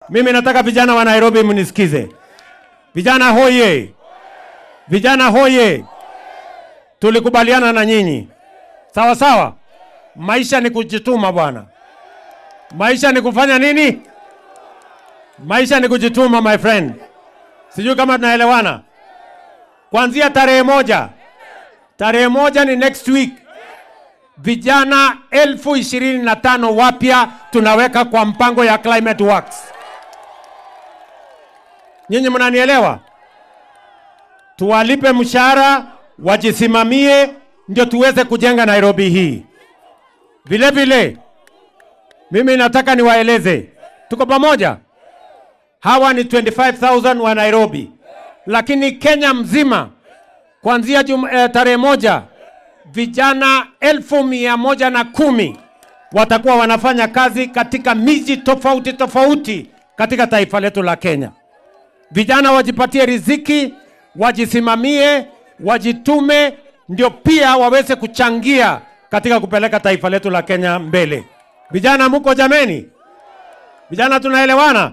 Mimi nataka vijana wa Nairobi mnisikize. Vijana hoye! Vijana hoye! Tulikubaliana na nyinyi. Sawa sawa? Maisha ni kujituma bwana. Maisha ni kufanya nini? Maisha ni kujituma my friend. Sijui kama tunaelewana. Kuanzia tarehe moja ni next week. Vijana 25,000 wapya tunaweka kwa mpango ya Climate Works. Nyinyi mnanielewa? Tuwalipe mshahara, wajisimamie, ndio tuweze kujenga Nairobi hii. Vile vile, mimi nataka niwaeleze, tuko pamoja? Hawa ni 25,000 wa Nairobi. Lakini Kenya mzima, kuanzia tarehe 1, vijana 110,000 watakuwa wanafanya kazi katika miji tofauti tofauti katika taifa letu la Kenya. Vijana wajipatie riziki, wajisimamie, wajitume, ndio pia waweze kuchangia katika kupeleka taifa letu la Kenya mbele. Vijana mko jameni? Vijana tunaelewana?